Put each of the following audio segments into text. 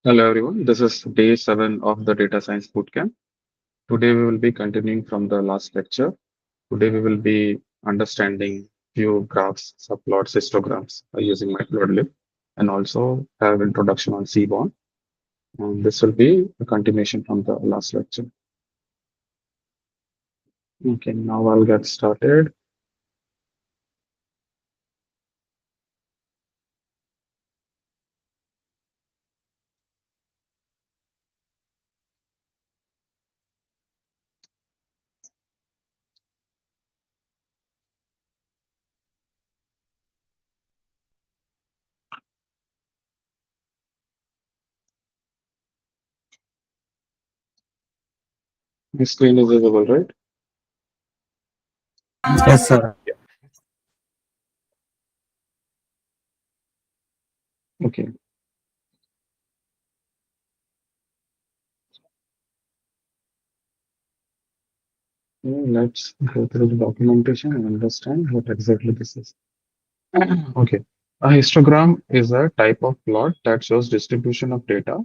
Hello everyone, this is day 7 of the data science bootcamp. Today we will be continuing from the last lecture. Today we will be understanding view graphs, subplots, histograms using Matplotlib and also have introduction on Seaborn. And this will be a continuation from the last lecture. Okay, now I'll get started. The screen is visible, right? Yes, sir. Okay. Let's go through the documentation and understand what exactly this is. Okay. A histogram is a type of plot that shows distribution of data.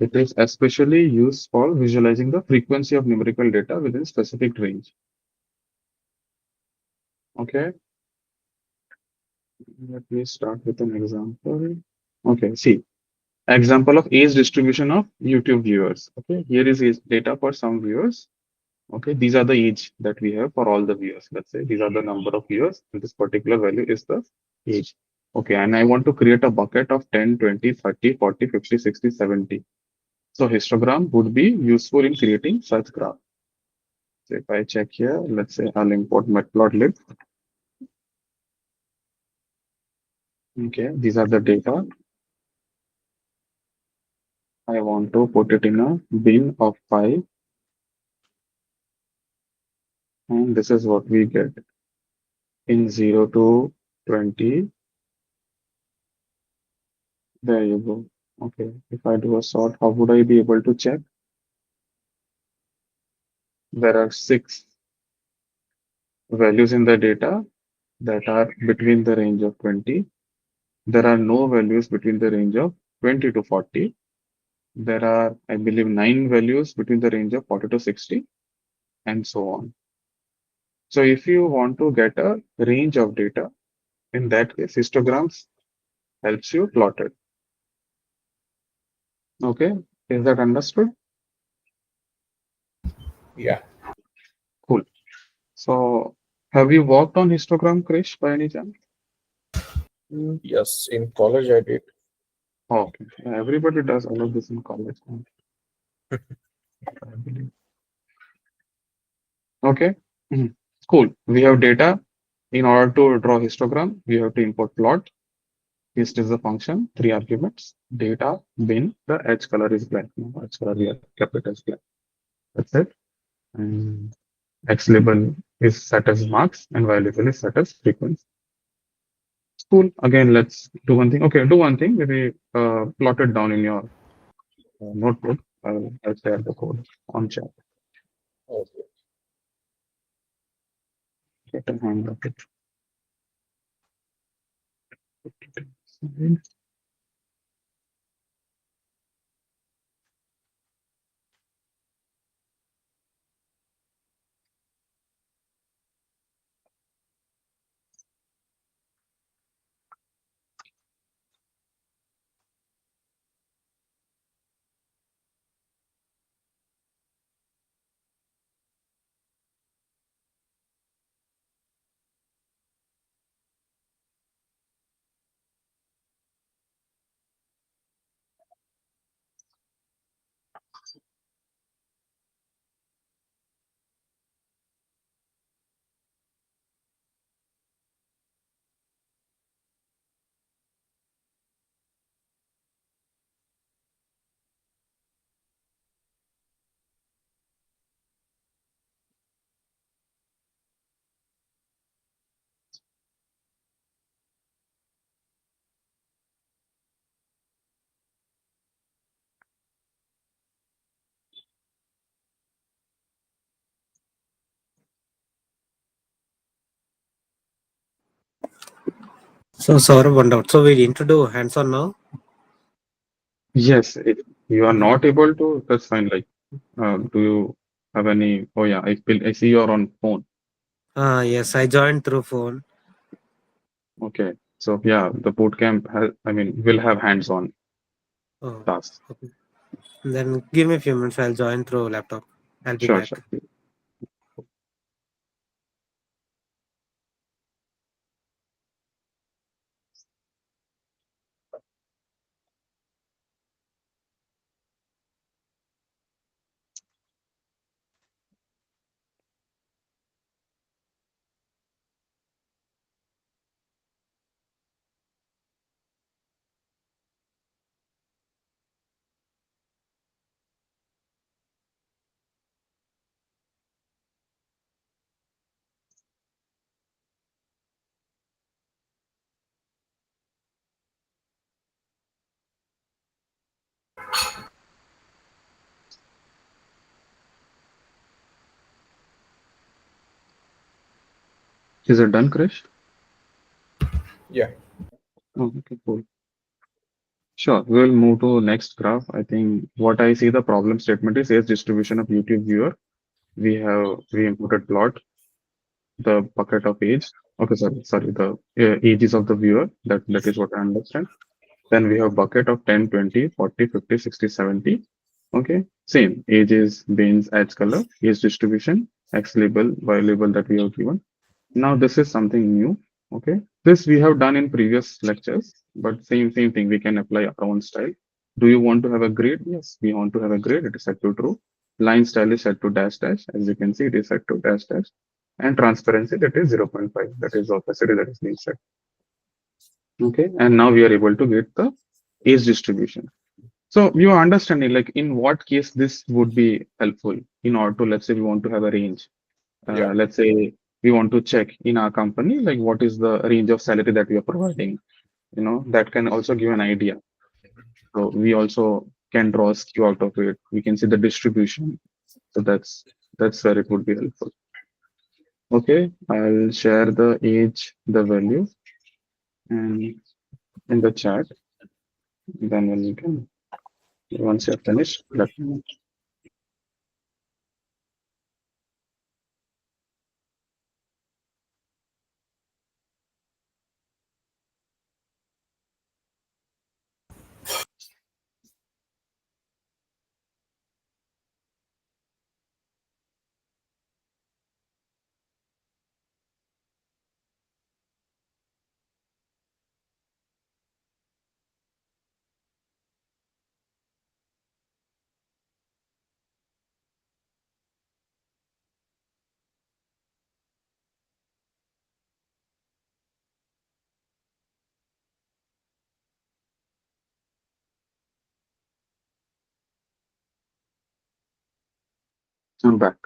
It is especially used for visualizing the frequency of numerical data within specific range. Okay, let me start with an example. Okay, see, example of age distribution of YouTube viewers. Okay, here is age data for some viewers. Okay, these are the age that we have for all the viewers. Let's say these are the number of viewers, and this particular value is the age. Okay, and I want to create a bucket of 10, 20, 30, 40, 50, 60, 70. So histogram would be useful in creating such graph. So if I check here, let's say I'll import Matplotlib. Okay, these are the data. I want to put it in a bin of 5, and this is what we get in 0 to 20. There you go. Okay, if I do a sort, how would I be able to check? There are 6 values in the data that are between the range of 20. There are no values between the range of 20 to 40. There are, I believe, 9 values between the range of 40 to 60, and so on. So if you want to get a range of data, in that case, histograms helps you plot it. Okay, is that understood? Yeah. Cool. So have you worked on histogram, Krish, by any chance? Yes, in college I did. Oh, okay. Yeah, everybody does all of this in college, I believe. Okay. Mhm. Cool. We have data. In order to draw histogram, we have to import plot. Hist is the function, 3 arguments. Data, bin, the edge color is black. No, edge color we have kept it as black. That's it. And X label is set as marks and Y label is set as frequency. Cool. Again, let's do one thing. Okay, do one thing. Maybe plot it down in your notebook. I'll share the code on chat. Okay. Get a hang of it. So, sir, one doubt. So, we'll introduce hands-on now. Yes, if you are not able to, that's fine. Like, do you have any? Oh yeah, I see you're on phone. Yes, I joined through phone. Okay, so yeah, the bootcamp has, I mean, will have hands-on Oh, tasks. okay. Then give me a few minutes. I'll join through laptop. I'll be Sure, sure. back. Is it done, Krish? Yeah. Oh, okay, cool. Sure, we'll move to next graph. I think what I see the problem statement is age distribution of YouTube viewer. We inputted plot, the bucket of age. Okay, sorry, the ages of the viewer. That is what I understand. Then we have bucket of 10, 20, 40, 50, 60, 70. Okay, same ages, bins, edge color, age distribution, X label, Y label that we have given. Now this is something new. Okay, this we have done in previous lectures, but same thing. We can apply our own style. Do you want to have a grade? Yes, we want to have a grade. It is set to true. Line style is set to dash dash. As you can see, it is set to dash dash. And transparency that is 0.5. That is opacity that is being set. Okay, and now we are able to get the age distribution. So you are understanding like in what case this would be helpful in order to, let's say we want to have a range. Yeah. Let's say we want to check in our company like what is the range of salary that we are providing. That can also give an idea. So we also can draw a skew out of it. We can see the distribution. So that's where it would be helpful. Okay, I'll share the age, the value, and in the chat. Then when you can, once you're finished, let me know. I'm back.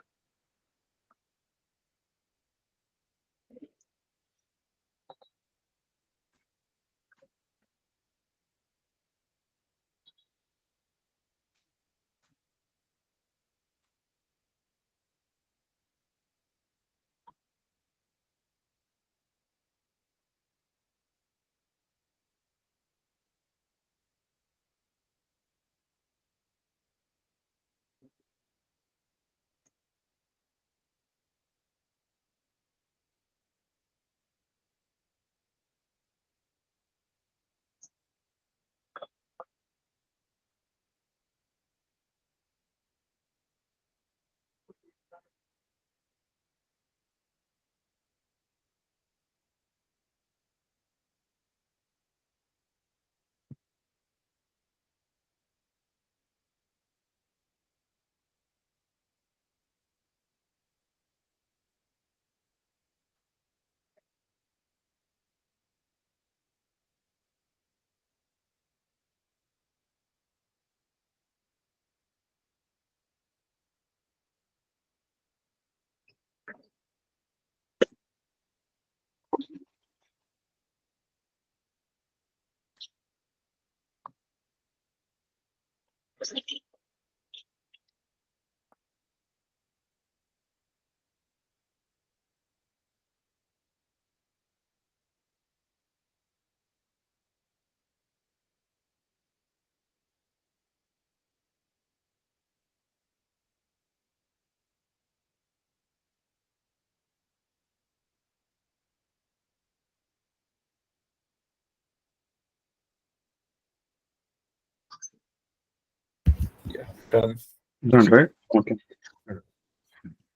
Yeah, done. Done, right? Okay.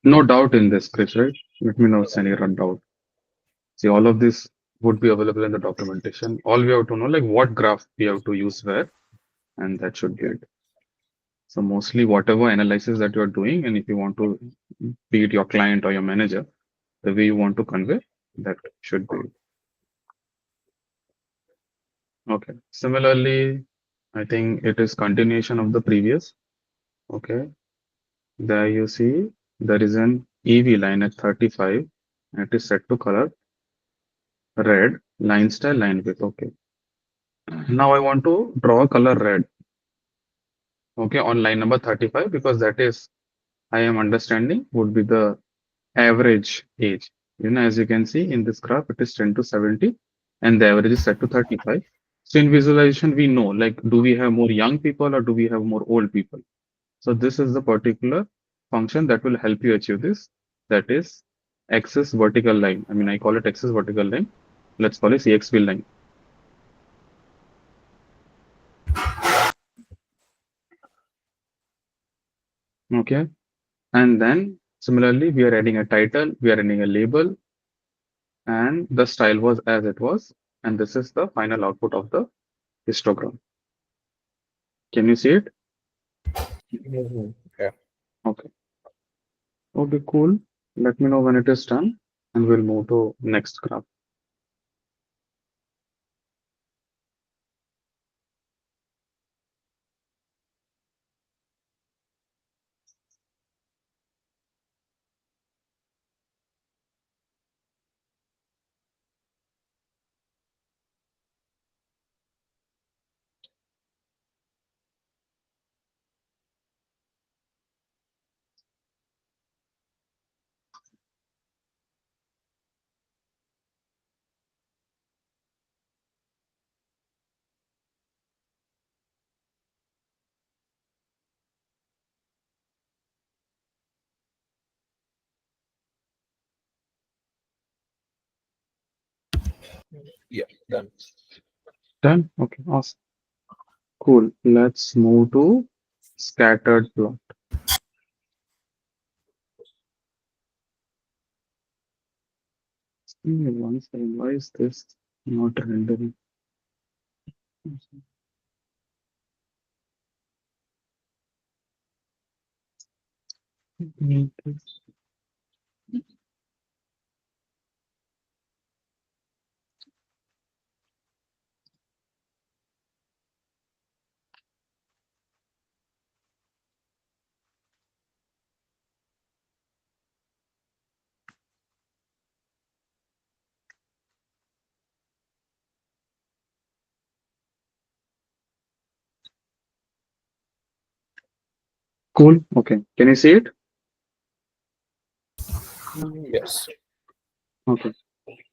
No doubt in this, Chris, right? Let me know if any doubt. See, all of this would be available in the documentation. All we have to know, like what graph we have to use where, and that should be it. So mostly whatever analysis that you are doing, and if you want to be it your client or your manager, the way you want to convey, that should be it. Okay. Similarly, I think it is continuation of the previous. Okay. There you see there is an EV line at 35. And it is set to color red, line style, line width. Okay. Now I want to draw a color red. Okay, on line number 35 because that is I am understanding would be the average age. As you can see in this graph, it is 10 to 70 and the average is set to 35. So in visualization, we know like, do we have more young people or do we have more old people? So this is the particular function that will help you achieve this. That is axis vertical line. I mean, I call it axis vertical line. Let's call it CXV line. Okay. And then similarly, we are adding a title, we are adding a label, and the style was as it was. And this is the final output of the histogram. Can you see it? Yeah. Okay. Okay, cool. Let me know when it is done and we'll move to next graph. Yeah, done. Done? Okay, awesome. Cool. Let's move to scattered plot. Give me one second. Why is this not rendering? Cool. Okay. Can you see it? Yes. Okay.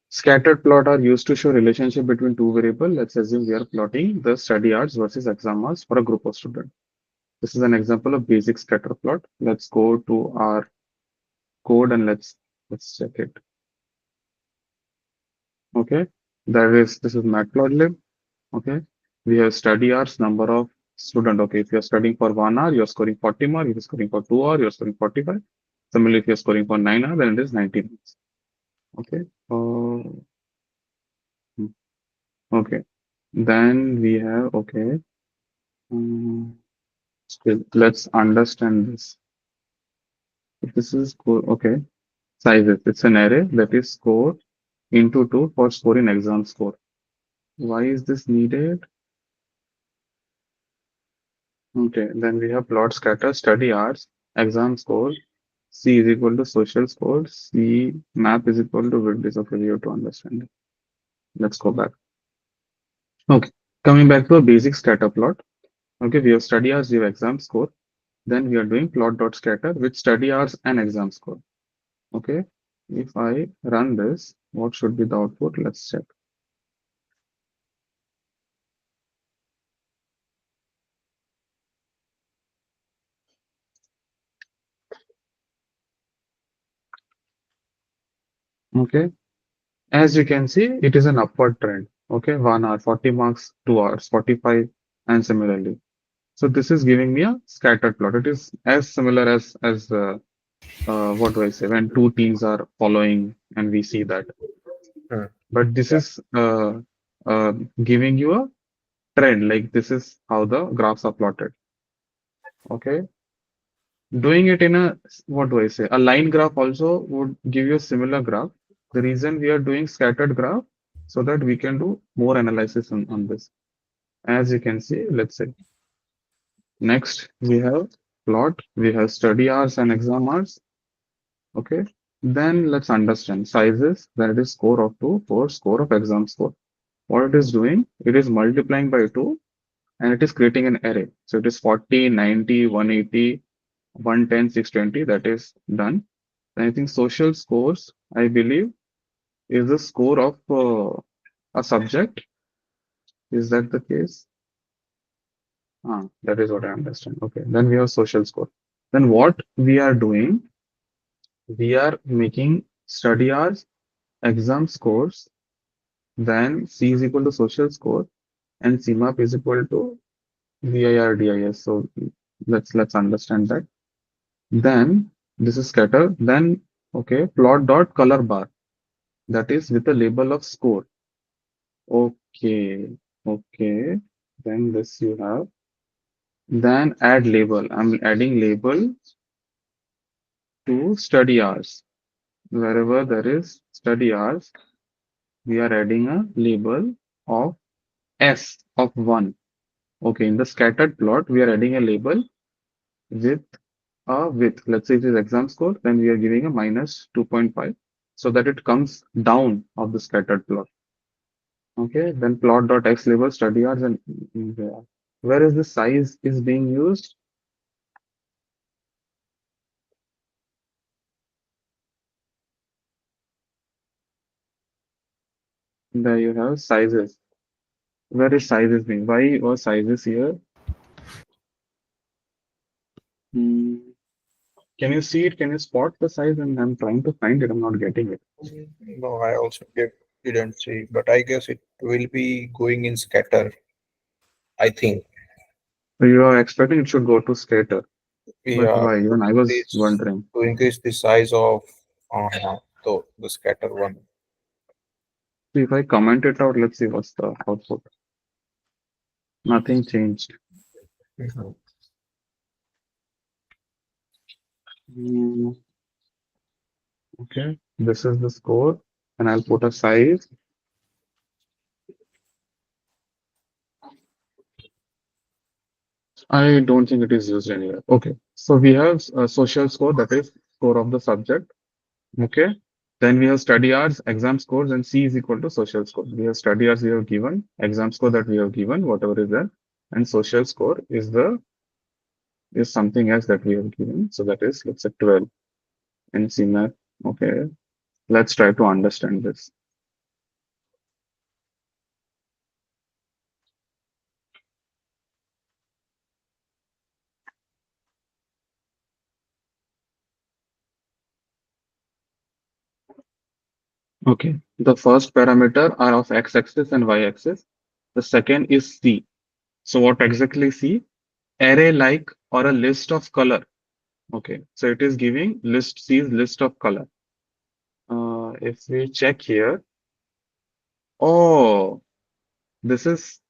Scattered plot are used to show relationship between two variables. Let's assume we are plotting the study hours versus exam hours for a group of students. This is an example of basic scatter plot. Let's go to our code and let's check it. Okay. This is Matplotlib. Okay. We have study hours, number of student. Okay. If you're studying for 1 hour, you're scoring 40 marks. If you're scoring for 2 hours, you're scoring 45. Similarly, if you're scoring for 9 hours, then it is 90 marks. Okay. Hmm. Okay. Then we have, okay. Still, let's understand this. If this is score, okay. Sizes. It's an array that is score into 2 for scoring exam score. Why is this needed? Okay, then we have plot scatter, study hours, exam score, C is equal to social score, C map is equal to width. Okay, we have to understand it. Let's go back. Okay, coming back to a basic scatter plot. Okay, we have study hours, we have exam score. Then we are doing plot dot scatter with study hours and exam score. Okay, if I run this, what should be the output? Let's check. Okay, as you can see, it is an upward trend. Okay, 1 hour, 40 marks, 2 hours, 45, and similarly. So this is giving me a scattered plot. It is as similar as what do I say, when two teams are following and we see that. Hmm. But this Yeah. is giving you a trend, like this is how the graphs are plotted. Okay. Doing it in a, what do I say, a line graph also would give you a similar graph. The reason we are doing scattered graph so that we can do more analysis on this. As you can see, let's say next we have plot, we have study hours and exam hours. Okay. Then let's understand sizes, then it is score of 2 for score of exam score. What it is doing, it is multiplying by 2 and it is creating an array. So it is 40, 90, 180, 110, 620, that is done. And I think social scores, I believe, is the score of a subject. Is that the case? That is what I understand. Okay. Then we have social score. Then what we are doing, we are making study hours, exam scores, then C is equal to social score, and CMAP is equal to VIR/DIS. So let's understand that. Then this is scatter. Then okay, plot dot color bar. That is with the label of score. Okay, okay. Then this you have. Then add label. I'm adding label to study hours. Wherever there is study hours, we are adding a label of S of 1. Okay, in the scattered plot, we are adding a label with a width. Let's say it is exam score, then we are giving a minus 2.5 so that it comes down of the scattered plot. Okay, then plot dot x label study hours and where is the size is being used? There you have sizes. Where is sizes being? Why or sizes here? Hmm. Can you see it? Can you spot the size? And I'm trying to find it. I'm not getting it. No, I also didn't see, but I guess it will be going in scatter. I think. So you are expecting it should go to scatter. But Yeah, why? to Even I was increase wondering. to increase the size of the scatter one. See, if I comment it out, let's see what's the output. Nothing changed. Mhm. Hmm. Okay, this is the score, and I'll put a size. I don't think it is used anywhere. Okay, so we have a social score, that is score of the subject. Okay, then we have study hours, exam scores, and C is equal to social score. We have study hours we have given, exam score that we have given, whatever is there, and social score is something else that we have given. So that is, let's say 12 in CMAP. Okay, let's try to understand this. Okay, the first parameter are of x-axis and y-axis. The second is C. So what exactly C? Array like or a list of color. Okay, so it is giving list C is list of color. If we check here, oh, this is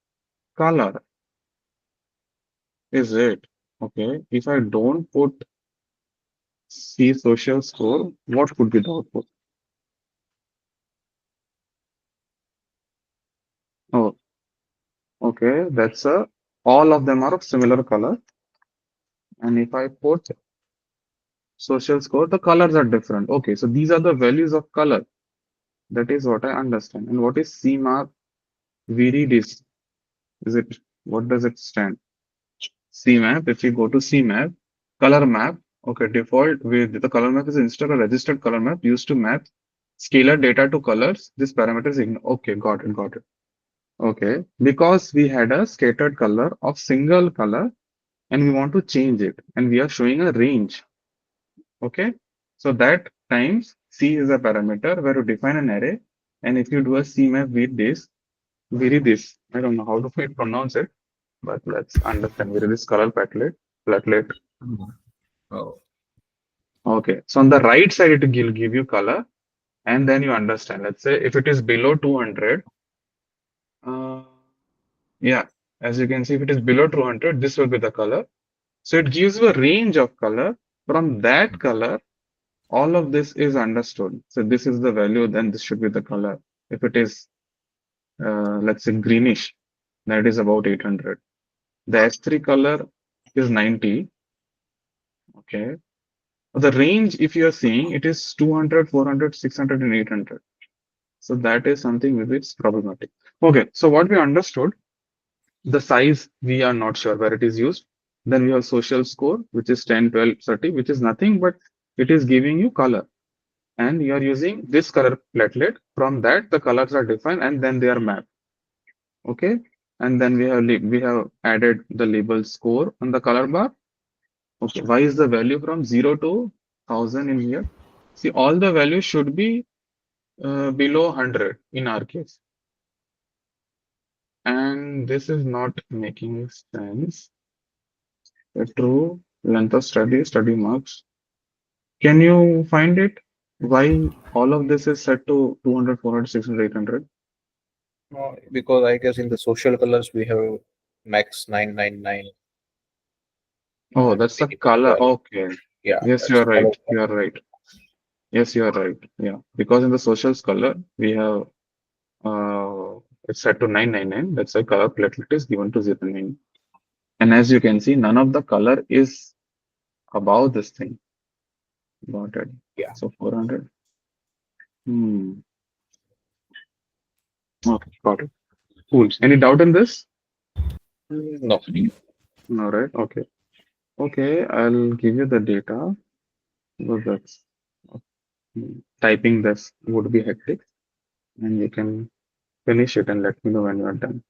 color, is it? Okay, if I don't put C social score, what could be the output? Oh, okay, that's a all of them are of similar color. And if I put social score, the colors are different. Okay, so these are the values of color. That is what I understand. And what is CMAP? Viridis. Is it, what does it stand? CMAP, if you go to CMAP, color map, okay, default with the color map is installed a registered color map used to map scalar data to colors. This parameter is ignored. Okay, got it, got it. Okay, because we had a scattered color of single color and we want to change it and we are showing a range. Okay, so that times C is a parameter where you define an array, and if you do a CMAP with this, I don't know how to pronounce it. but let's understand where is color platelet. Platelet. Oh, Okay. So on the right side, it will give you color, and then you understand. Let's say if it is below 200, uh, yeah, as you can see, if it is below 200, this will be the color. So it gives you a range of color. From that color, all of this is understood. So this is the value, then this should be the color. If it is, let's say greenish, that is about 800. The S3 color is 90. Okay. The range, if you are seeing, it is 200, 400, 600, and 800. So that is something which is problematic. Okay. So what we understood, the size, we are not sure where it is used. Then we have social score, which is 10, 12, 30, which is nothing, but it is giving you color. And you are using this color platelet. From that, the colors are defined and then they are mapped. Okay. And then we have added the label score on the color bar. Okay. Why is the value from 0 to 1000 in here? See, all the values should be below 100 in our case. And this is not making sense. The true length of study, study marks. Can you find it? Why all of this is set to 200, 400, 600, 800? no, because I guess in the social colors we have max 999 Oh, and that's the minimum color. 12. Okay. Yeah, Yes, you that's are color. right. You are right. Yes, you are right. Yeah. Because in the socials color, we have it's set to 999. That's why color platelet is given to 09. And as you can see, none of the color is above this thing. Got it. Yeah. So 400. Hmm. Okay, got it. Cool. Any doubt in this? No. No, right? Okay. Okay, I'll give you the data. Because that's typing this would be hectic, and you can finish it and let me know when you are done.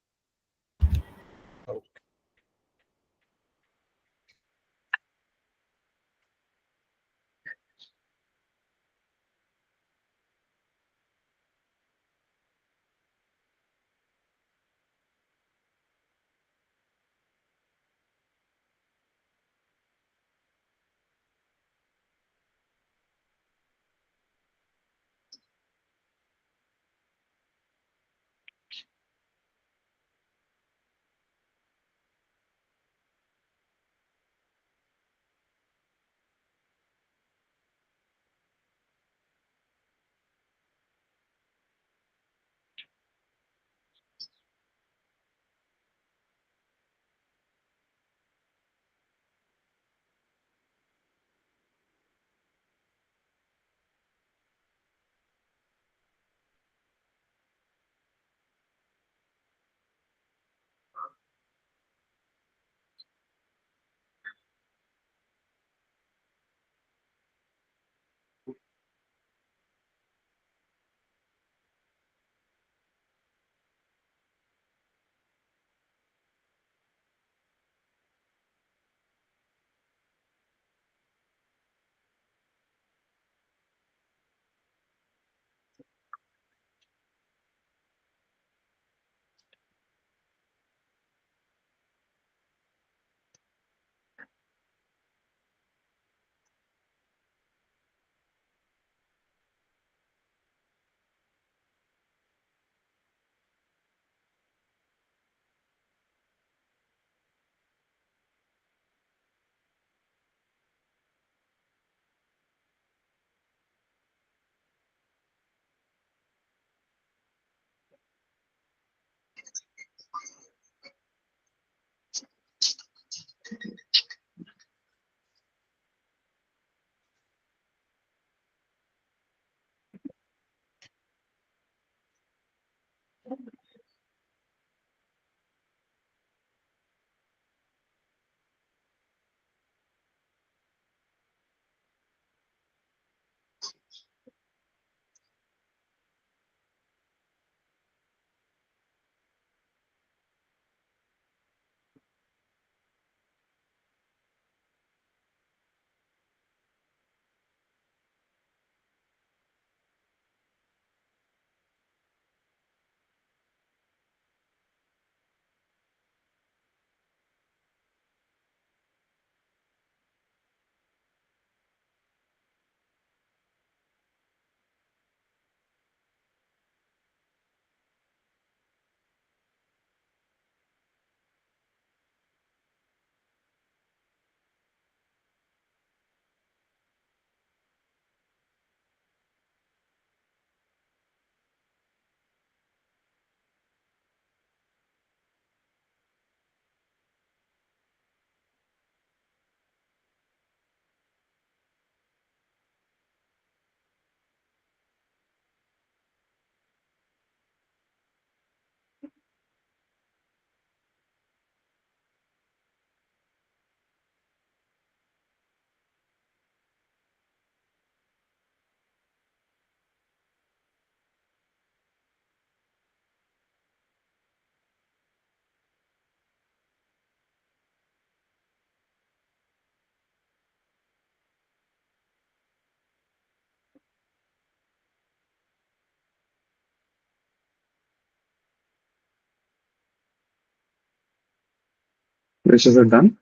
Which is it done?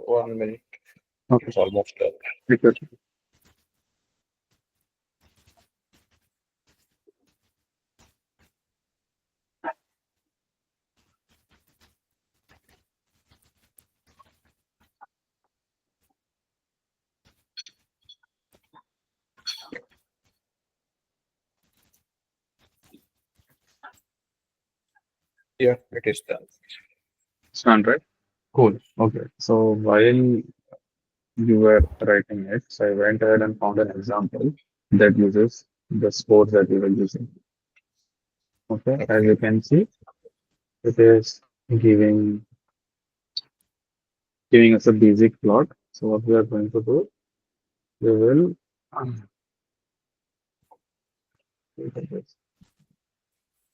1 minute. Okay. It's almost done. Because Yeah, it is done. it's done, right? Cool. Okay. So while you were writing it, so I went ahead and found an example that uses the scores that we were using. Okay. As Okay. you can see, it is giving giving us a basic plot. So what we are going to do, we will look at this.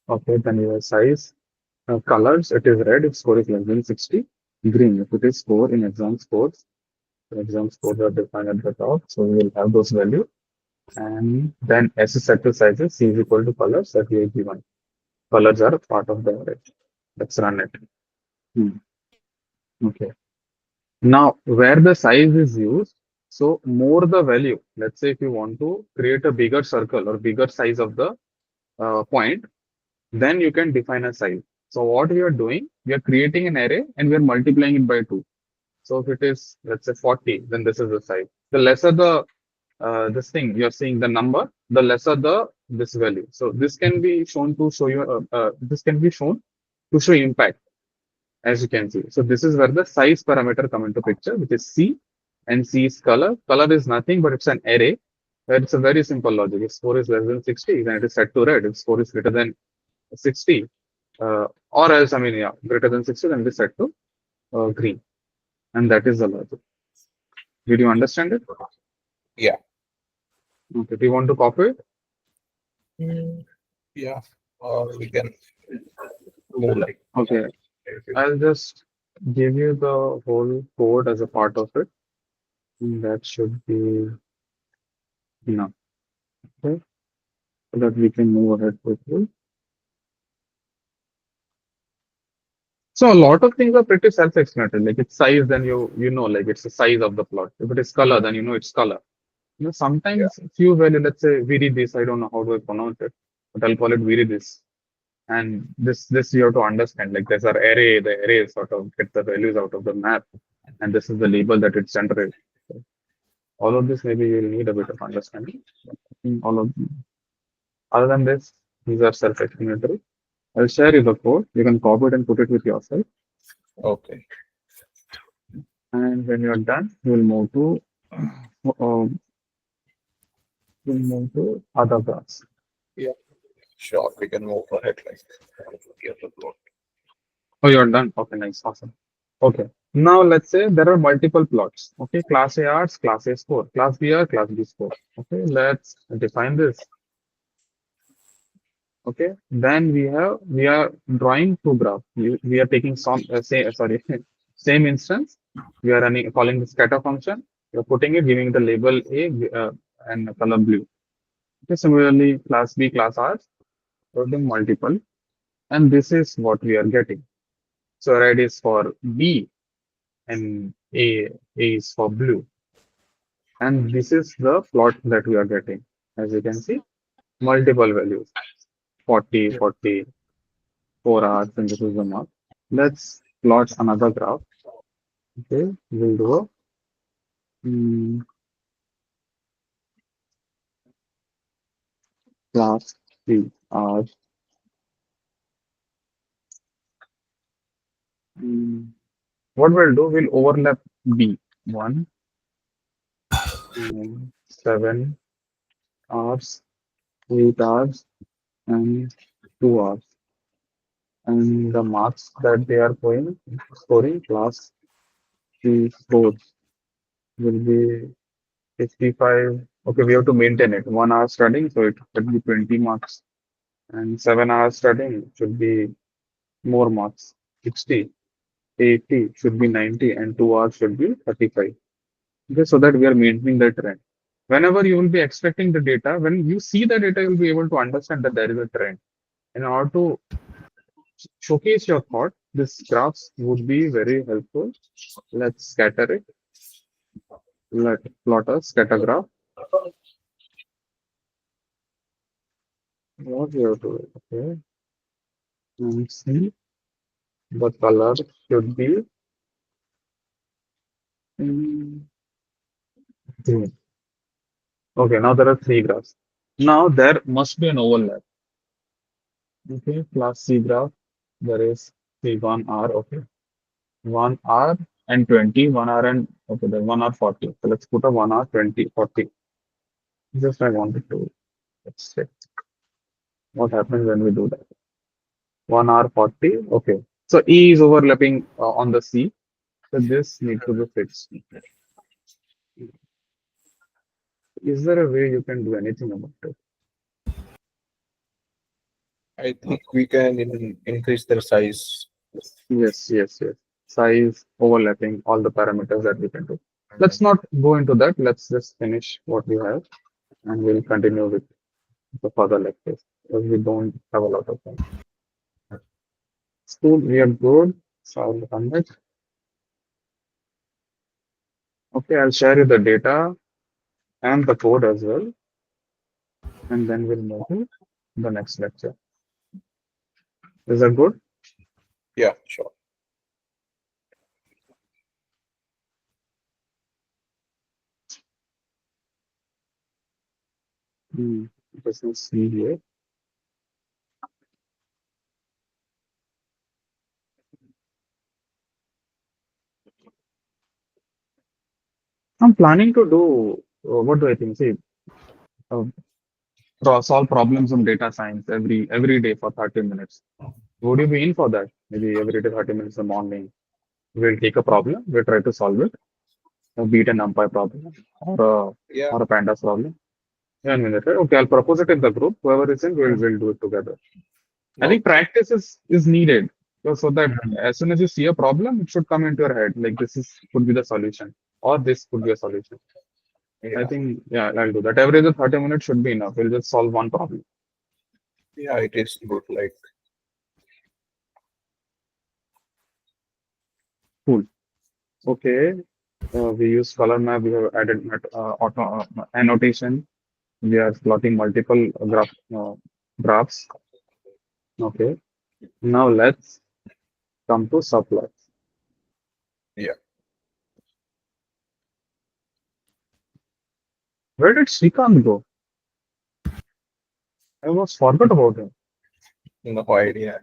Okay, then your size. Colors, it is red if score is less than 60. Green if it is score in exam scores. The exam scores are defined at the top, so we will have those values. And then S is set to sizes, C is equal to colors that we are given. Colors are part of the array. Let's run it. Hmm. Okay. Now, where the size is used, so more the value. Let's say if you want to create a bigger circle or bigger size of the point, then you can define a size. So what we are doing, we are creating an array and we are multiplying it by 2. So if it is, let's say 40, then this is the size. The lesser the this thing you're seeing the number, the lesser the this value. So this can be shown to show you. This can be shown to show impact, as you can see. So this is where the size parameter come into picture, which is C, and C is color. Color is nothing but it's an array. Where it's a very simple logic. If score is less than 60, then it is set to red. If score is greater than 60, or else, I mean, yeah, greater than 60, then it is set to green. And that is the logic. Did you understand it? Yeah. Okay. Do you want to copy it? Mm, yeah. Or we can move like Okay. if you- I'll just give you the whole code as a part of it. And that should be enough. Okay. So that we can move ahead quickly. So a lot of things are pretty self-explanatory. Like it's size, then you know, like it's the size of the plot. If it is color, then you know it's color. You know, yeah. sometimes few value, let's say viridis, I don't know how do I pronounce it, but I'll call it viridis. And this you have to understand. Like there's an array, the array sort of gets the values out of the map, and this is the label that it generates. So all of this maybe you'll need a bit of understanding. But I think all of other than this, these are self-explanatory. I'll share you the code. You can copy it and put it with yourself. Okay. And when you're done, we'll move to other graphs. Yeah. Sure. We can move ahead like get the plot. Oh, you're done. Okay, nice, awesome. Okay. Now let's say there are multiple plots. Okay, class A arts, class A score, class B R, class B score. Okay, let's define this. Okay, then we are drawing two graphs. We are taking some say sorry same instance. We are running calling the scatter function. We are putting it, giving the label A and color blue. Okay, similarly, class B, class R, putting multiple, and this is what we are getting. So red is for B and A is for blue, and this is the plot that we are getting. As you can see, multiple values 40, Yeah. 40, 4 hours, and this is the mark. Let's plot another graph. Okay, we'll do a mm, class 3 hours. What we'll do, we'll overlap B 1, 7 hours, 8 hours, and 2 hours. And the marks that they are scoring class 3 scores will be 55. Okay, we have to maintain it. 1 hour studying, so it should be 20 marks. And 7 hours studying should be more marks, 60. 80 should be 90, and 2 hours should be 35. Okay, so that we are maintaining the trend. Whenever you will be expecting the data, when you see the data, you'll be able to understand that there is a trend. In order to showcase your thought, this graphs would be very helpful. Let's scatter it. Let plot a scatter graph. What we have to do? Okay. And see the color should be green. Okay, now there are three graphs. Now there must be an overlap. Okay, class C graph. There is C1R. Okay, 1 hour and 20, 1 hour and okay, then 1 hour 40. So let's put a 1 hour 20, 40. Just I wanted to let's check what happens when we do that. 1 hour 40. Okay, so E is overlapping on the C. So this need to be fixed. Is there a way you can do anything about it? I think we can increase their size. Yes, yes, yes. Size overlapping all the parameters that we can do. Mhm. Let's not go into that. Let's just finish what we have and we'll continue with the further lectures because we don't have a lot of time. School, we are good. So I'll come back. Okay, I'll share you the data and the code as well. And then we'll move to the next lecture. Is that good? Yeah, sure. Business C here. I'm planning to do, what do I think? See, uh, solve problems on data science every day for 30 minutes. Would you be in for that? Maybe every day 30 minutes in the morning. We'll take a problem, we'll try to solve it, beat an umpire problem Yeah, or a pandas problem. Yeah, 1 minute, right? Okay, I'll propose it in the group. Whoever is in, we'll do it together. I think okay. practice is needed. So that Mhm. as soon as you see a problem, it should come into your head. Like this is could be the solution. Or this could be a solution. I Yeah, think yeah, I'll do that. Every day 30 minutes should be enough. We'll just solve one problem. yeah, it is good. Like, Cool. Okay. We use color map. We have added auto annotation. We are plotting multiple graphs. Okay. Now let's come to subplots. yeah, Where did Srikanth go? I was forgot about him. no idea.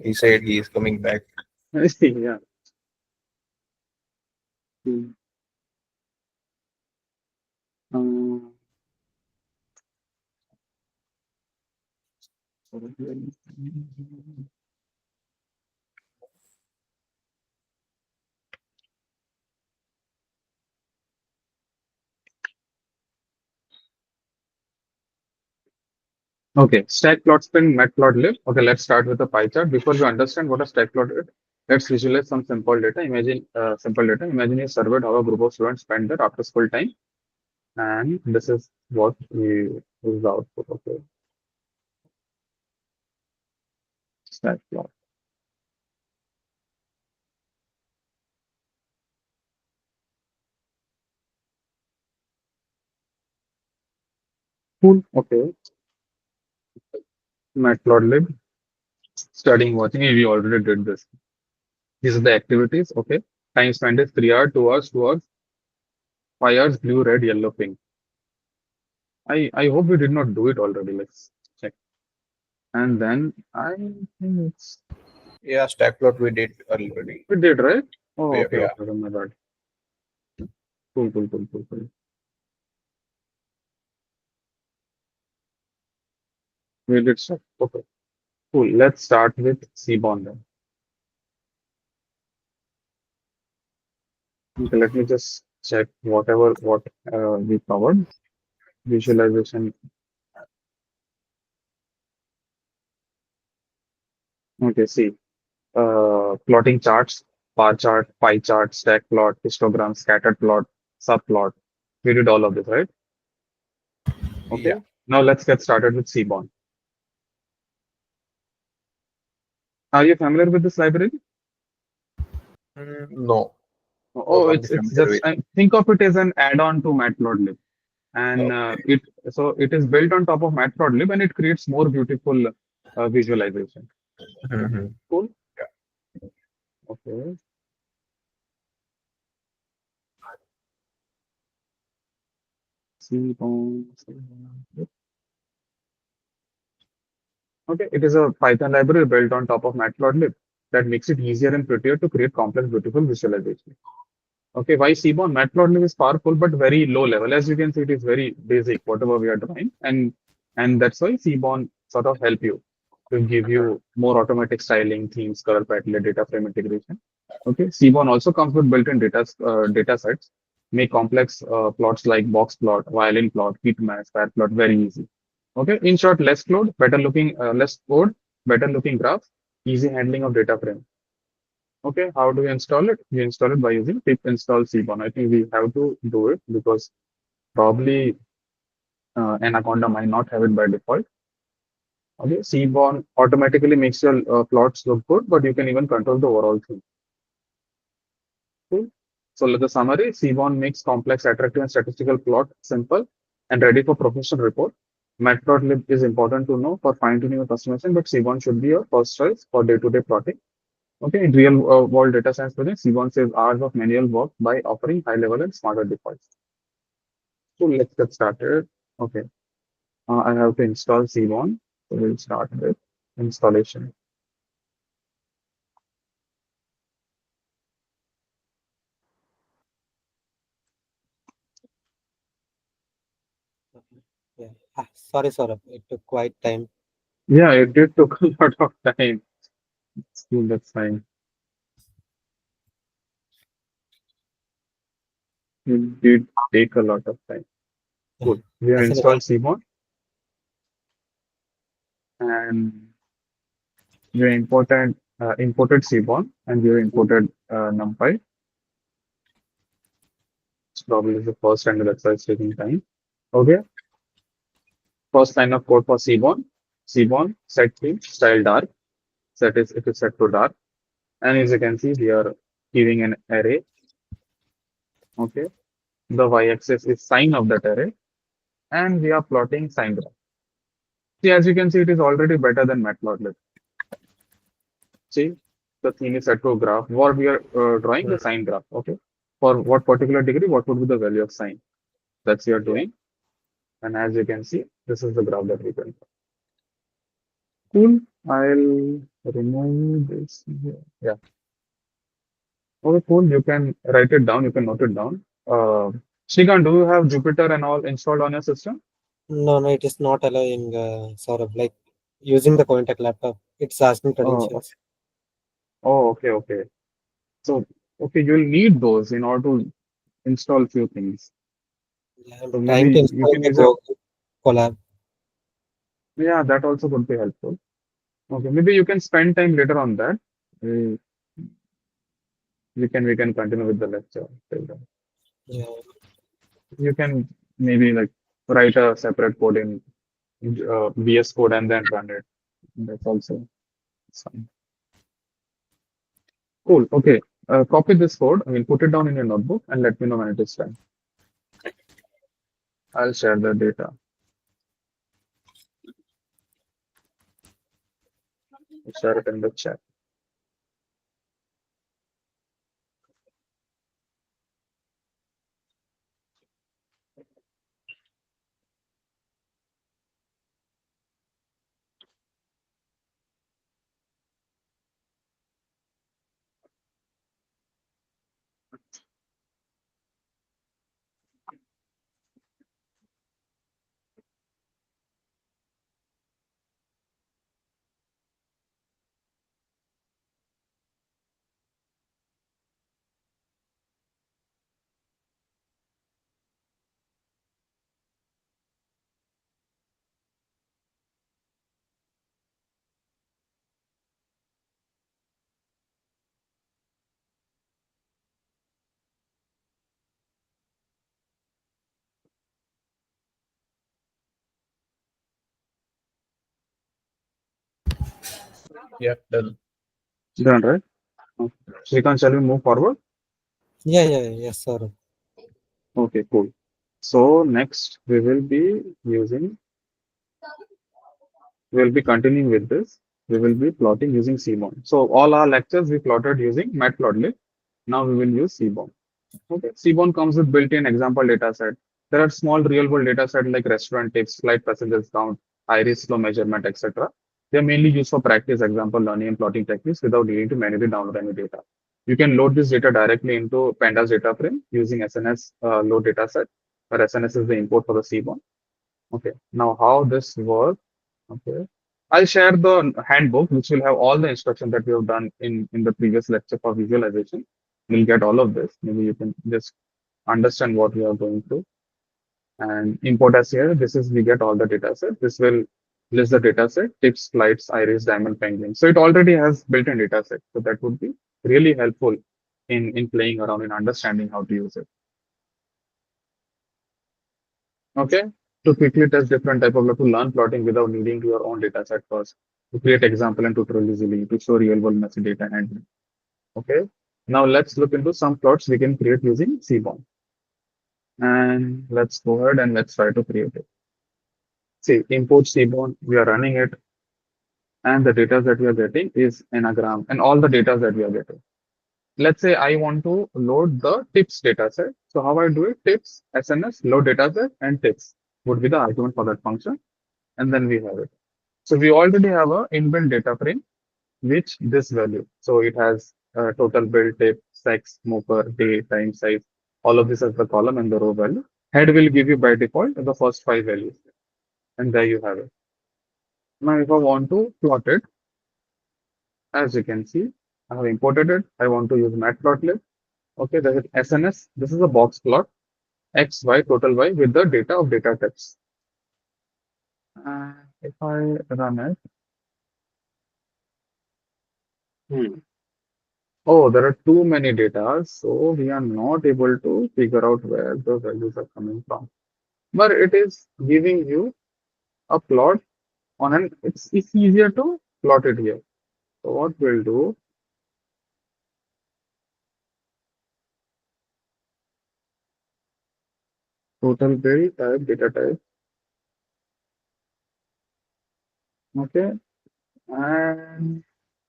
He said he is coming back. I see. Yeah. Hmm. Um, okay. Stack plot spin matplotlib. Okay. Let's start with the pie chart. Before we understand what a stack plot is, let's visualize some simple data. Imagine simple data. Imagine you surveyed how a group of students spent their after school time, and this is what we is the output. Okay. Stack plot. Cool. Okay. Matplotlib. Studying watching. We already did this. These are the activities. Okay. Time spent is 3 hours, 2 hours, 2 hours, 5 hours, blue, red, yellow, pink. I hope we did not do it already. Let's check. And then I think it's Yeah, stack plot we did already. we did, right? Oh, Yeah, okay, yeah. okay, my bad. Cool, cool, cool, cool, cool. We did stuff. Okay, cool. Let's start with Seaborn then. Okay, let me just check what we covered. Visualization. Okay, see. Plotting charts, bar chart, pie chart, stack plot, histogram, scattered plot, subplot. We did all of this, right? Yeah. Okay. Now let's get started with Seaborn. Are you familiar with this library? No, will Oh, not be it's familiar just with. think of it as an add-on to Matplotlib, and Okay. it is built on top of Matplotlib, and it creates more beautiful visualization. Mhm. Cool. Yeah. Okay. Seaborn. Okay, it is a Python library built on top of Matplotlib that makes it easier and prettier to create complex, beautiful visualization. Okay, why Seaborn? Matplotlib is powerful but very low level. As you can see, it is very basic, whatever we are doing, and that's why Seaborn sort of help you to give you more automatic styling, themes, color palette, data frame integration. Okay, Seaborn also comes with built-in data sets, make complex plots like box plot, violin plot, heat map, square plot very easy. Okay, in short, less code, better looking graph, easy handling of data frame. Okay, how do you install it? You install it by using pip install Seaborn. I think we have to do it because probably Anaconda might not have it by default. Okay, Seaborn automatically makes your plots look good, but you can even control the overall thing. Cool. So let the summary, Seaborn makes complex, attractive, and statistical plot simple and ready for professional report. Matplotlib is important to know for fine-tuning your customization, but Seaborn should be your first choice for day-to-day plotting. Okay, in real world data science projects, Seaborn saves hours of manual work by offering high level and smarter defaults. So let's get started. Okay, I have to install Seaborn. So we'll start with installation. Yeah. Sorry, Saurabh. It took quite time. Yeah, it did took a lot of time. Cool, that's fine. It did take a lot of time. Yeah. Cool. We have Actually, installed Seaborn and we have imported Seaborn and we have imported NumPy. It's probably the first time that's why it's taking time. Okay. First line of code for Seaborn. Seaborn set theme style dark. Set is it is set to dark. And as you can see, we are giving an array. Okay. The y-axis is sign of that array, and we are plotting sign graph. See, as you can see, it is already better than Matplotlib. See, the theme is set to graph. What we are drawing the Mhm. sine graph. Okay. For what particular degree, what would be the value of sine? That's we are Yeah. doing. And as you can see, this is the graph that we can. Cool. I'll remove this here. Yeah. Okay, cool. You can write it down. You can note it down. Shrikant, do you have Jupyter and all installed on your system? no, no, it is not allowing Saurabh. Like using the Cointech laptop, it's asking Oh, credentials. oh, okay, okay. So, okay, you'll need those in order to install few things. Yeah, I'm So trying to maybe you install in can the use a, Go collab. yeah, that also could be helpful. Okay, maybe you can spend time later on that. We, we can continue with the lecture. Till then. Yeah. You can maybe like write a separate code in VS Code and then run it. That's also fine. Cool. Okay. Copy this code. I will put it down in your notebook and let me know when it is done. I'll share the data. Share it in the chat. Yeah, done. Done, right? Okay. Shrikant, shall we move forward? Yes, Saurabh. Okay, cool. So next we will be using, we will be continuing with this. We will be plotting using Seaborn. So all our lectures we plotted using Matplotlib. Now we will use Seaborn. Okay, Seaborn comes with built-in example data set. There are small real-world data set like restaurant tips, flight passengers count, iris flow measurement, etc. They are mainly used for practice, example learning and plotting techniques without needing to manually download any data. You can load this data directly into Pandas data frame using SNS load data set, where SNS is the import for the Seaborn. Okay, now how this works? Okay, I'll share the handbook, which will have all the instructions that we have done in the previous lecture for visualization. You'll get all of this. Maybe you can just understand what we are going through. And import as here, this is we get all the data set. This will list the data set, tips, flights, iris, diamond, penguin. So it already has built-in data set. So that would be really helpful in playing around and understanding how to use it. Okay. To quickly test different type of to learn plotting without needing your own data set first. To create example and tutorial easily, to show real world messy data handling. Okay. Now let's look into some plots we can create using Seaborn. And let's go ahead and let's try to create it. See, import Seaborn, we are running it, and the data that we are getting is anagram and all the data that we are getting. Let's say I want to load the tips data set. So how I do it? Tips, SNS, load data set, and tips would be the argument for that function. And then we have it. So we already have a inbuilt data frame, which this value. So it has total bill, tip, sex, smoker, day, time, size. All of this as the column and the row value. Head will give you by default the first 5 values. And there you have it. Now, if I want to plot it, as you can see, I have imported it. I want to use Matplotlib. Okay, there's an SNS. This is a box plot. X, Y, total Y with the data of data types. If I run it, hmm. Oh, there are too many data, so we are not able to figure out where the values are coming from. But it is giving you a plot on an, it's easier to plot it here. So what we'll do, total bill type, data type. Okay. And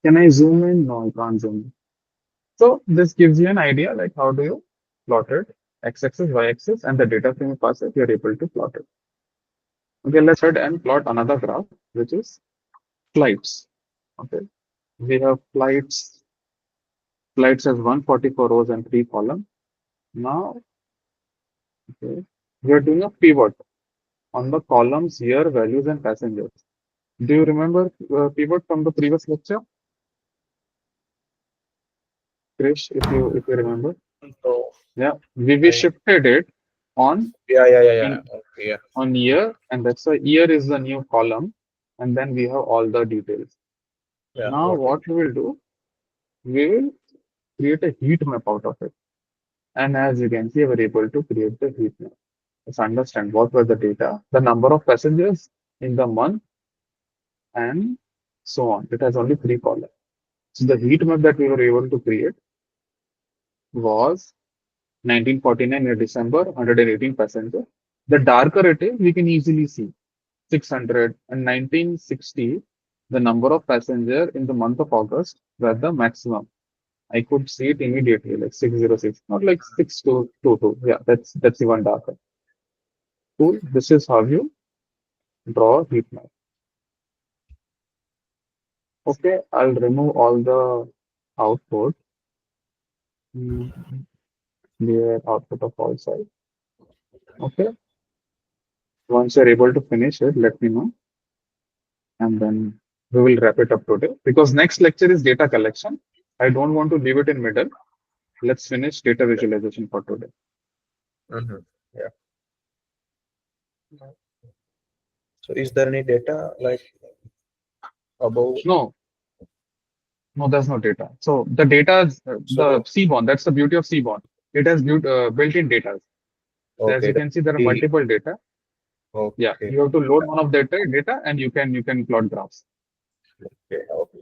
can I zoom in? No, I can't zoom in. So this gives you an idea like how do you plot it, x-axis, y-axis, and the data frame you pass it, you're able to plot it. Okay, let's head and plot another graph, which is flights. Okay, we have flights has 144 rows and 3 columns. Now, okay, we are doing a pivot on the columns year, values, and passengers. Do you remember pivot from the previous lecture, Krish? If you remember, So yeah, we I shifted it on yeah. in Okay, yeah. on year, and that's why year is the new column, and then we have all the details. Yeah, Now, got it. what we will do, we will create a heat map out of it. And as you can see, we're able to create the heat map. Let's understand what were the data, the number of passengers in the month, and so on. It has only 3 columns. So the heat map that we were able to create was 1949 in December, 118 passengers. The darker it is, we can easily see 600 and 1960, the number of passenger in the month of August were the maximum. I could see it immediately, like 606, not like 6222. Yeah, that's even darker. Cool. This is how you draw a heat map. Okay, I'll remove all the output. Clear output of all sides. Okay. Once you're able to finish it, let me know. And then we will wrap it up today. Because next lecture is data collection. I don't want to leave it in middle. Let's finish data visualization for today. Mm-hmm. Yeah. So is there any data like above? No, no, there's no data. So the data is the So Seaborn. That's the beauty of Seaborn. It has built-in data. So as okay, you that can see, there are the multiple data. Yeah, okay, you have to load one of the data and you can plot graphs. okay, okay.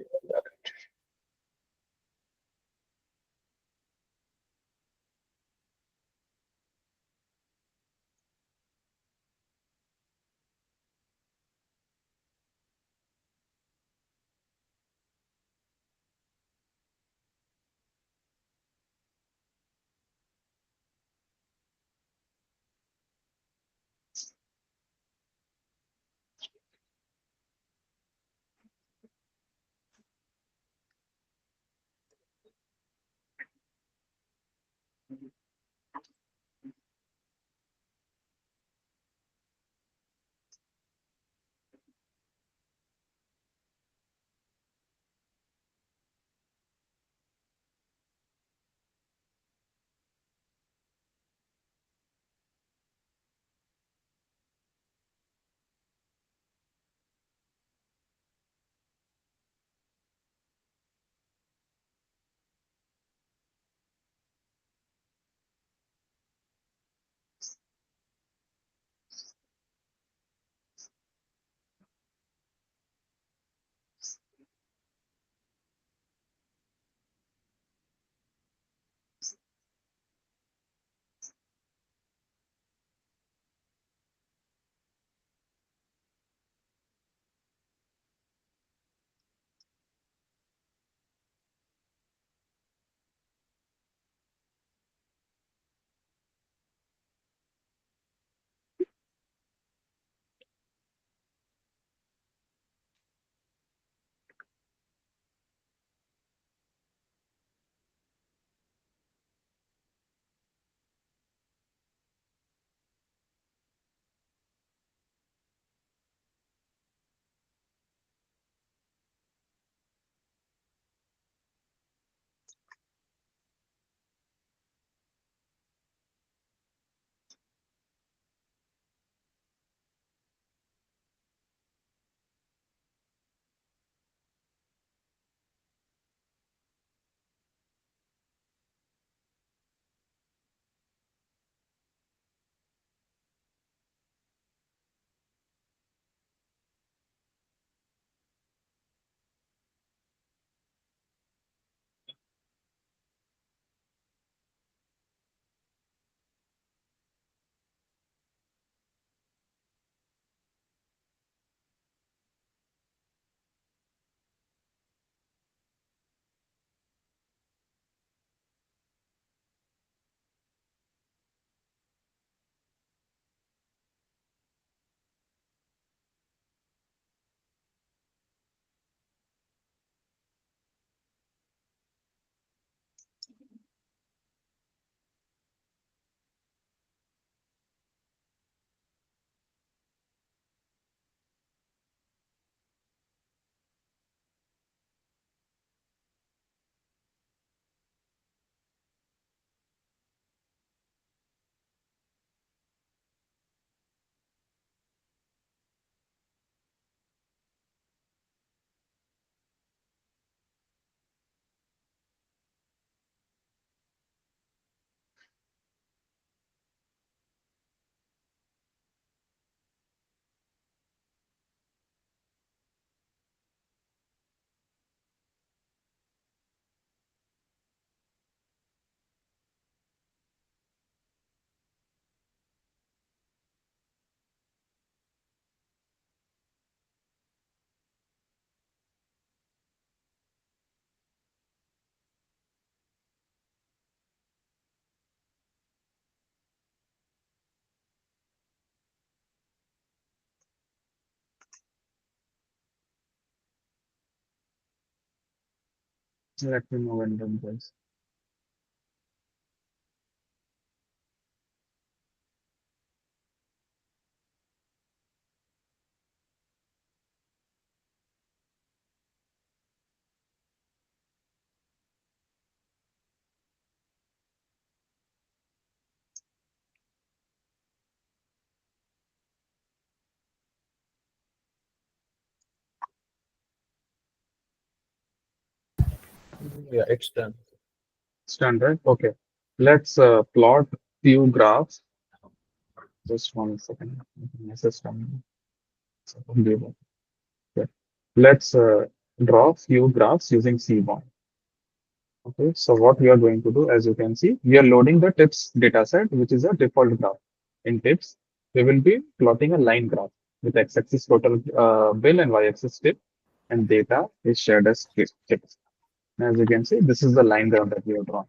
Let me know when done, guys. Yeah, it's done. Standard. Okay. Let's plot few graphs. Just 1 second. My system. Okay. Let's draw few graphs using Seaborn. Okay. So what we are going to do, as you can see, we are loading the tips dataset, which is a default graph. In tips, we will be plotting a line graph with x-axis total bill and y-axis tip, and data is shared as tips. As you can see, this is the line graph that we have drawn.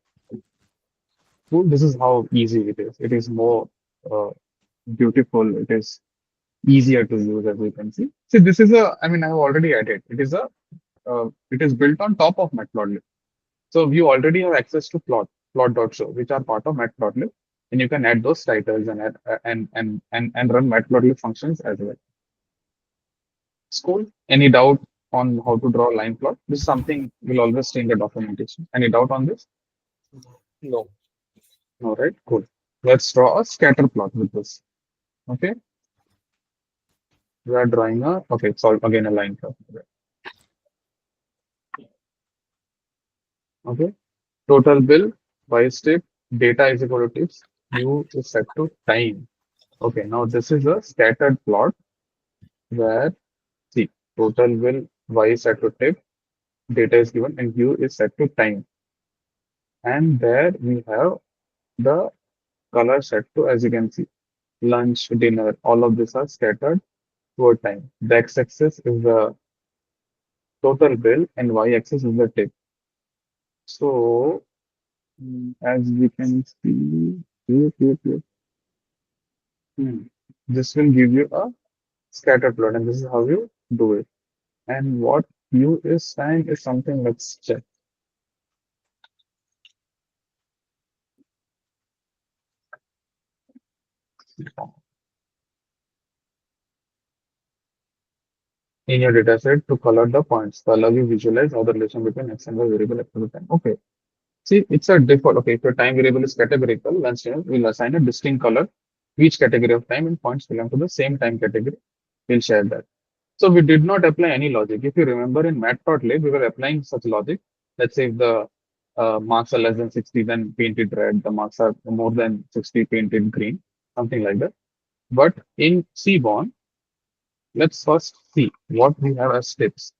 So this is how easy it is. It is more uh, beautiful. It is easier to use, as you can see. See, this is a, I mean, I have already added. It is built on top of Matplotlib. So you already have access to plot.show, which are part of Matplotlib, and you can add those titles and add, and run Matplotlib functions as well. It's cool. Any doubt on how to draw a line plot? This is something we'll always stay in the documentation. Any doubt on this? No. All right, cool. Let's draw a scatter plot with this. Okay, we are drawing a, okay, it's all again a line plot. Okay, total bill by step, data is equal to tips, u is set to time. Okay, now this is a scattered plot where, see, total bill y is set to tip, data is given, and u is set to time. And there we have the color set to, as you can see, lunch, dinner, all of these are scattered over time. The x-axis is the total bill and y-axis is the tip. So, as we can see, yep, yep, yep. This will give you a scatter plot, and this is how you do it. And what u is time is something, let's check. In your data set to color the points to allow you visualize how the relation between x and y variable at the time. Okay. See, it's a default. Okay, if your time variable is categorical, then we'll assign a distinct color to each category of time, and points belong to the same time category. We'll share that. So we did not apply any logic. If you remember in Matplotlib, we were applying such logic. Let's say if the marks are less than 60, then painted red. The marks are more than 60, painted green, something like that. But in Seaborn, let's first see what we have as tips.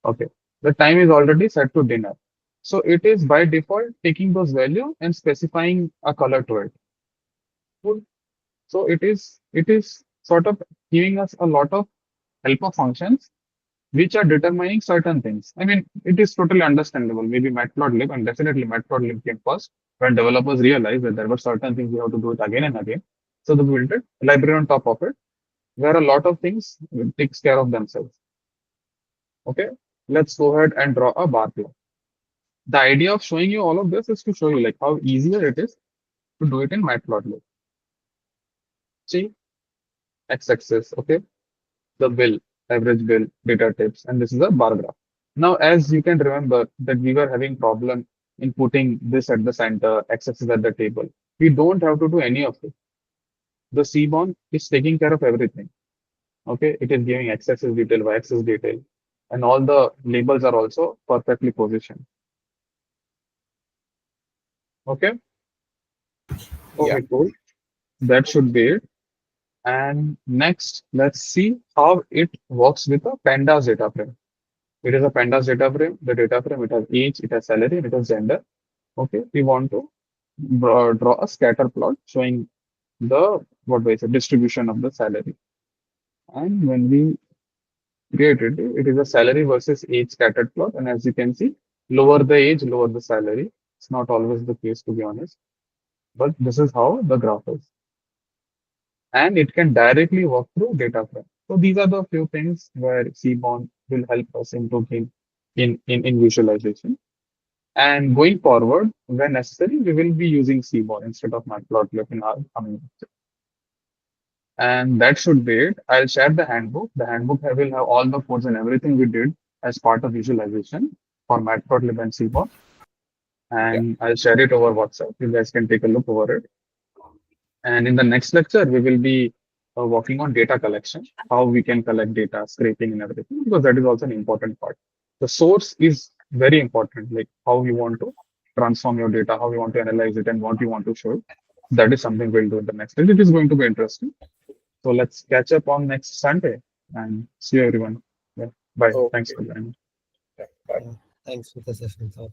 Okay, the time is already set to dinner. So it is by default taking those value and specifying a color to it. Cool. So it is sort of giving us a lot of helper functions which are determining certain things. I mean, it is totally understandable. Maybe Matplotlib, and definitely Matplotlib came first when developers realized that there were certain things we have to do it again and again. So they built a library on top of it, where a lot of things takes care of themselves. Okay, let's go ahead and draw a bar plot. The idea of showing you all of this is to show you like how easier it is to do it in Matplotlib. See, x-axis, okay, the bill, average bill, data types, and this is a bar graph. Now, as you can remember that we were having problem in putting this at the center, x-axis at the table. We don't have to do any of it. The Seaborn is taking care of everything. Okay, it is giving x-axis detail, y-axis detail, and all the labels are also perfectly positioned. Okay, Yeah. okay, cool. That should be it. And next, let's see how it works with a pandas data frame. It is a pandas data frame. The data frame, it has age, it has salary, and it has gender. Okay, we want to draw a scatter plot showing the, what do I say, distribution of the salary. And when we create it, it is a salary versus age scattered plot. And as you can see, lower the age, lower the salary. It's not always the case, to be honest. But this is how the graph is. And it can directly work through data frame. So these are the few things where Seaborn will help us improve in visualization. And going forward, when necessary, we will be using Seaborn instead of Matplotlib in our coming lecture. And that should be it. I'll share the handbook. The handbook will have all the codes and everything we did as part of visualization for Matplotlib and Seaborn. Yeah. And I'll share it over WhatsApp. You guys can take a look over it. And in the next lecture, we will be working on data collection, how we can collect data, scraping and everything, because that is also an important part. The source is very important, like how you want to transform your data, how you want to analyze it, and what you want to show. That is something we'll do in the next. It is going to be interesting. So let's catch up on next Sunday and see you everyone. Yeah. Bye. Thanks Okay. for joining. Yeah, bye. Thanks for the session, sir.